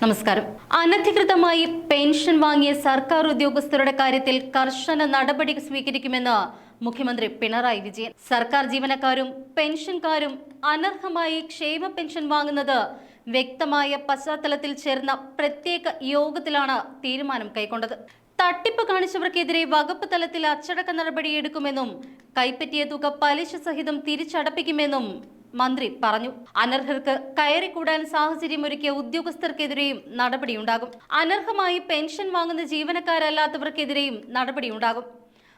നമസ്കാരം. അനധികൃതമായി പെൻഷൻ വാങ്ങിയ സർക്കാർ ഉദ്യോഗസ്ഥരുടെ കാര്യത്തിൽ കർശന നടപടി സ്വീകരിക്കുമെന്ന് മുഖ്യമന്ത്രി പിണറായി വിജയൻ. സർക്കാർ ജീവനക്കാരും പെൻഷൻകാരും അനർഹമായി ക്ഷേമ പെൻഷൻ വാങ്ങുന്നത് വ്യക്തമായ പശ്ചാത്തലത്തിൽ ചേർന്ന പ്രത്യേക യോഗത്തിലാണ് തീരുമാനം കൈക്കൊണ്ടത്. തട്ടിപ്പ് കാണിച്ചവർക്കെതിരെ വകുപ്പ് തലത്തിൽ അച്ചടക്ക നടപടിയെടുക്കുമെന്നും കൈപ്പറ്റിയ തുക പലിശ സഹിതം തിരിച്ചടപ്പിക്കുമെന്നും മന്ത്രി പറഞ്ഞു. അനർഹർക്ക് കയറിക്കൂടാൻ സാഹചര്യമൊരുക്കിയ ഉദ്യോഗസ്ഥർക്കെതിരെയും നടപടിയുണ്ടാകും. അനർഹമായി പെൻഷൻ വാങ്ങുന്ന ജീവനക്കാരല്ലാത്തവർക്കെതിരെയും നടപടിയുണ്ടാകും.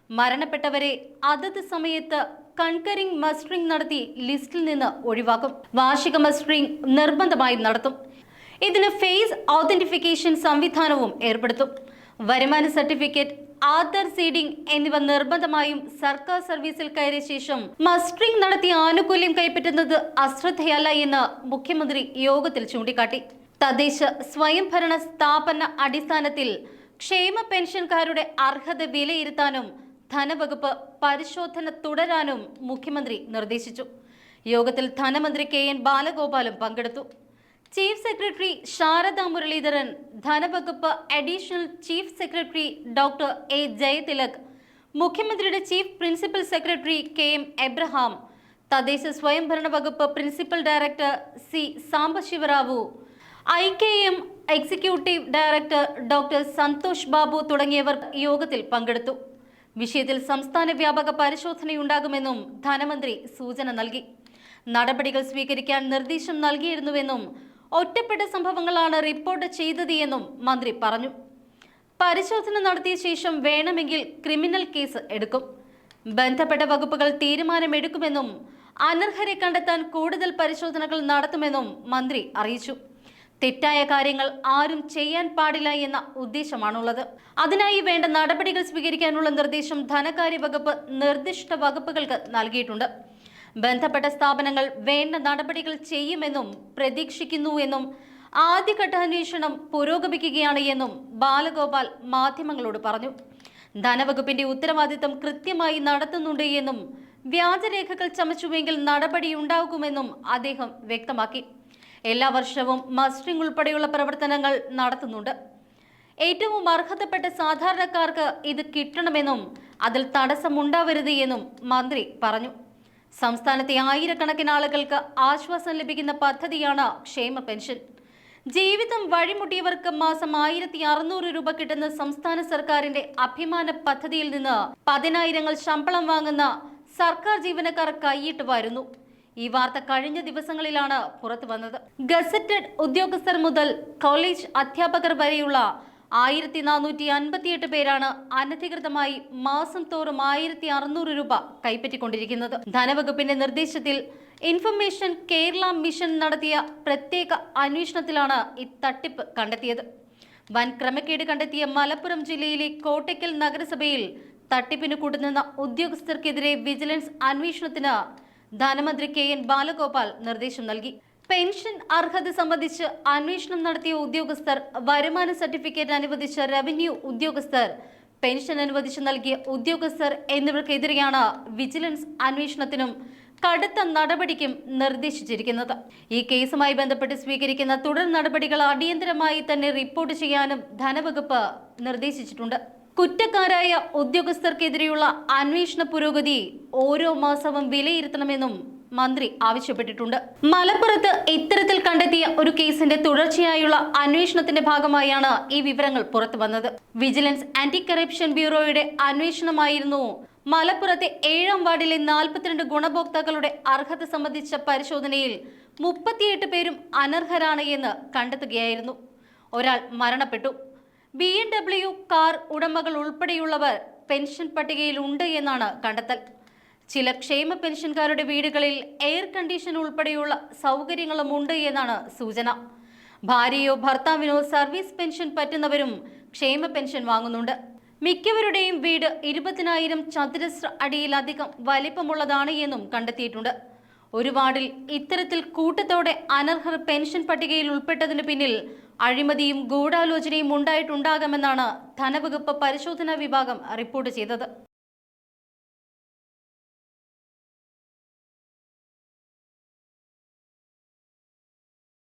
മരണപ്പെട്ടവരെ അതത് സമയത്ത് കൺകറിംഗ് മസ്റ്ററിംഗ് നടത്തി ലിസ്റ്റിൽ നിന്ന് ഒഴിവാക്കും. വാർഷിക മസ്റ്ററിംഗ് നിർബന്ധമായും നടത്തും. ഇതിന് ഫേസ് ഔതന്റിഫിക്കേഷൻ സംവിധാനവും ഏർപ്പെടുത്തും. വരുമാന സർട്ടിഫിക്കറ്റ്, ആധാർ സീഡിംഗ് എന്നിവ നിർബന്ധമായും സർക്കാർ സർവീസിൽ കയറിയ ശേഷം മസ്റ്ററിംഗ് നടത്തി ആനുകൂല്യം കൈപ്പറ്റുന്നത് അശ്രദ്ധയല്ല എന്ന് മുഖ്യമന്ത്രി യോഗത്തിൽ ചൂണ്ടിക്കാട്ടി. തദ്ദേശ സ്വയംഭരണ സ്ഥാപന അടിസ്ഥാനത്തിൽ ക്ഷേമ പെൻഷൻകാരുടെ അർഹത വിലയിരുത്താനും ധനവകുപ്പ് പരിശോധന തുടരാനും മുഖ്യമന്ത്രി നിർദ്ദേശിച്ചു. യോഗത്തിൽ ധനമന്ത്രി KN ബാലഗോപാലും പങ്കെടുത്തു. ചീഫ് സെക്രട്ടറി ശാരദ മുരളീധരൻ, ധനവകുപ്പ് additional chief secretary doctor A Jayathilak, മുഖ്യമന്ത്രിയുടെ chief principal secretary KM Abraham, തദ്ദേശ സ്വയംഭരണ വകുപ്പ് principal director C Sambasivarao, IKM executive director doctor Santhosh Babu തുടങ്ങിയവർ യോഗത്തിൽ പങ്കെടുത്തു. വിഷയത്തിൽ സംസ്ഥാന വ്യാപക പരിശോധനയുണ്ടാകുമെന്നും ധനമന്ത്രി സൂചന നൽകി. നടപടികൾ സ്വീകരിക്കാൻ നിർദ്ദേശം നൽകിയിരുന്നുവെന്നും ഒറ്റപ്പെട്ട സംഭവങ്ങളാണ് റിപ്പോർട്ട് ചെയ്തത് എന്നും മന്ത്രി പറഞ്ഞു. പരിശോധന നടത്തിയ ശേഷം വേണമെങ്കിൽ ക്രിമിനൽ കേസ് എടുക്കും. ബന്ധപ്പെട്ട വകുപ്പുകൾ തീരുമാനമെടുക്കുമെന്നും അനർഹരെ കണ്ടെത്താൻ കൂടുതൽ പരിശോധനകൾ നടത്തുമെന്നും മന്ത്രി അറിയിച്ചു. തെറ്റായ കാര്യങ്ങൾ ആരും ചെയ്യാൻ പാടില്ല എന്ന ഉദ്ദേശമാണുള്ളത്. അതിനായി വേണ്ട നടപടികൾ സ്വീകരിക്കാനുള്ള നിർദ്ദേശം ധനകാര്യ വകുപ്പ് നിർദ്ദിഷ്ട വകുപ്പുകൾക്ക് നൽകിയിട്ടുണ്ട്. ബന്ധപ്പെട്ട സ്ഥാപനങ്ങൾ വേണ്ട നടപടികൾ ചെയ്യുമെന്നും പ്രതീക്ഷിക്കുന്നുവെന്നും ആദ്യഘട്ട അന്വേഷണം പുരോഗമിക്കുകയാണ് എന്നും ബാലഗോപാൽ മാധ്യമങ്ങളോട് പറഞ്ഞു. ധനവകുപ്പിന്റെ ഉത്തരവാദിത്തം കൃത്യമായി നടത്തുന്നുണ്ട് എന്നും വ്യാജരേഖകൾ ചമച്ചുവെങ്കിൽ നടപടിയുണ്ടാകുമെന്നും അദ്ദേഹം വ്യക്തമാക്കി. എല്ലാ വർഷവും മസ്റ്ററിംഗ് ഉൾപ്പെടെയുള്ള പ്രവർത്തനങ്ങൾ നടത്തുന്നുണ്ട്. ഏറ്റവും അർഹതപ്പെട്ട സാധാരണക്കാർക്ക് ഇത് കിട്ടണമെന്നും അതിൽ തടസ്സമുണ്ടാവരുത് എന്നും മന്ത്രി പറഞ്ഞു. സംസ്ഥാനത്തെ ആയിരക്കണക്കിന് ആളുകൾക്ക് ആശ്വാസം ലഭിക്കുന്ന പദ്ധതിയാണ് ക്ഷേമ പെൻഷൻ. ജീവിതം വഴിമുട്ടിയവർക്ക് മാസം 1600 രൂപ കിട്ടുന്ന സംസ്ഥാന സർക്കാരിന്റെ അഭിമാന പദ്ധതിയിൽ നിന്ന് 10,000 ശമ്പളം വാങ്ങുന്ന സർക്കാർ ജീവനക്കാർ കൈയിട്ട് വരുന്നു. ഈ വാർത്ത കഴിഞ്ഞ ദിവസങ്ങളിലാണ് പുറത്തു വന്നത്. ഗസറ്റഡ് ഉദ്യോഗസ്ഥർ മുതൽ കോളേജ് അധ്യാപകർ വരെയുള്ള 1458 പേരാണ് അനധികൃതമായി മാസം തോറും 1600 രൂപ കൈപ്പറ്റിക്കൊണ്ടിരിക്കുന്നത്. ധനവകുപ്പിന്റെ നിർദ്ദേശത്തിൽ ഇൻഫർമേഷൻ കേരള മിഷൻ നടത്തിയ പ്രത്യേക അന്വേഷണത്തിലാണ് ഈ തട്ടിപ്പ് കണ്ടെത്തിയത്. വൻ ക്രമക്കേട് കണ്ടെത്തിയ മലപ്പുറം ജില്ലയിലെ കോട്ടയ്ക്കൽ നഗരസഭയിൽ തട്ടിപ്പിന് കൂട്ടുനിന്ന ഉദ്യോഗസ്ഥർക്കെതിരെ വിജിലൻസ് അന്വേഷണത്തിന് ധനമന്ത്രി KN ബാലഗോപാൽ നിർദ്ദേശം നൽകി. പെൻഷൻ അർഹത സംബന്ധിച്ച് അന്വേഷണം നടത്തിയ ഉദ്യോഗസ്ഥർ, വരുമാന സർട്ടിഫിക്കറ്റ് അനുവദിച്ച റവന്യൂ ഉദ്യോഗസ്ഥർ, പെൻഷൻ അനുവദിച്ച് നൽകിയ ഉദ്യോഗസ്ഥർ എന്നിവർക്കെതിരെയാണ് വിജിലൻസ് അന്വേഷണത്തിനും കടുത്ത നടപടിക്കും നിർദ്ദേശിച്ചിരിക്കുന്നത്. ഈ കേസുമായി ബന്ധപ്പെട്ട് സ്വീകരിക്കുന്ന തുടർ നടപടികൾ അടിയന്തരമായി തന്നെ റിപ്പോർട്ട് ചെയ്യാനും ധനവകുപ്പ് നിർദ്ദേശിച്ചിട്ടുണ്ട്. കുറ്റക്കാരായ ഉദ്യോഗസ്ഥർക്കെതിരെയുള്ള അന്വേഷണ പുരോഗതി ഓരോ മാസവും വിലയിരുത്തണമെന്നും മന്ത്രി ആവശ്യപ്പെട്ടിട്ടുണ്ട്. മലപ്പുറത്ത് ഇത്തരത്തിൽ കണ്ടെത്തിയ ഒരു കേസിന്റെ തുടർച്ചയായുള്ള അന്വേഷണത്തിന്റെ ഭാഗമായാണ് ഈ വിവരങ്ങൾ പുറത്തു വന്നത്. വിജിലൻസ് ആന്റി കറപ്ഷൻ ബ്യൂറോയുടെ അന്വേഷണമായിരുന്നു മലപ്പുറത്തെ 7ാം വാർഡിലെ 42 ഗുണഭോക്താക്കളുടെ അർഹത സംബന്ധിച്ച പരിശോധനയിൽ 38 പേരും അനർഹരാണ് എന്ന് കണ്ടെത്തുകയായിരുന്നു. ഒരാൾ മരണപ്പെട്ടു. BMW കാർ ഉടമകൾ ഉൾപ്പെടെയുള്ളവർ പെൻഷൻ പട്ടികയിൽ ഉണ്ട് എന്നാണ് കണ്ടെത്തൽ. ചില ക്ഷേമ പെൻഷൻകാരുടെ വീടുകളിൽ എയർ കണ്ടീഷൻ ഉൾപ്പെടെയുള്ള സൗകര്യങ്ങളും ഉണ്ട് എന്നാണ് സൂചന. ഭാര്യയോ ഭർത്താവിനോ സർവീസ് പെൻഷൻ പറ്റുന്നവരും ക്ഷേമ പെൻഷൻ വാങ്ങുന്നുണ്ട്. മിക്കവരുടെയും വീട് 20,000 ചതുരശ്ര അടിയിലധികം വലിപ്പമുള്ളതാണ് എന്നും കണ്ടെത്തിയിട്ടുണ്ട്. ഒരു വാർഡിൽ ഇത്തരത്തിൽ കൂട്ടത്തോടെ അനർഹർ പെൻഷൻ പട്ടികയിൽ ഉൾപ്പെട്ടതിന് പിന്നിൽ അഴിമതിയും ഗൂഢാലോചനയും ഉണ്ടായിട്ടുണ്ടാകാമെന്നാണ് ധനവകുപ്പ് പരിശോധനാ വിഭാഗം റിപ്പോർട്ട് ചെയ്തത്.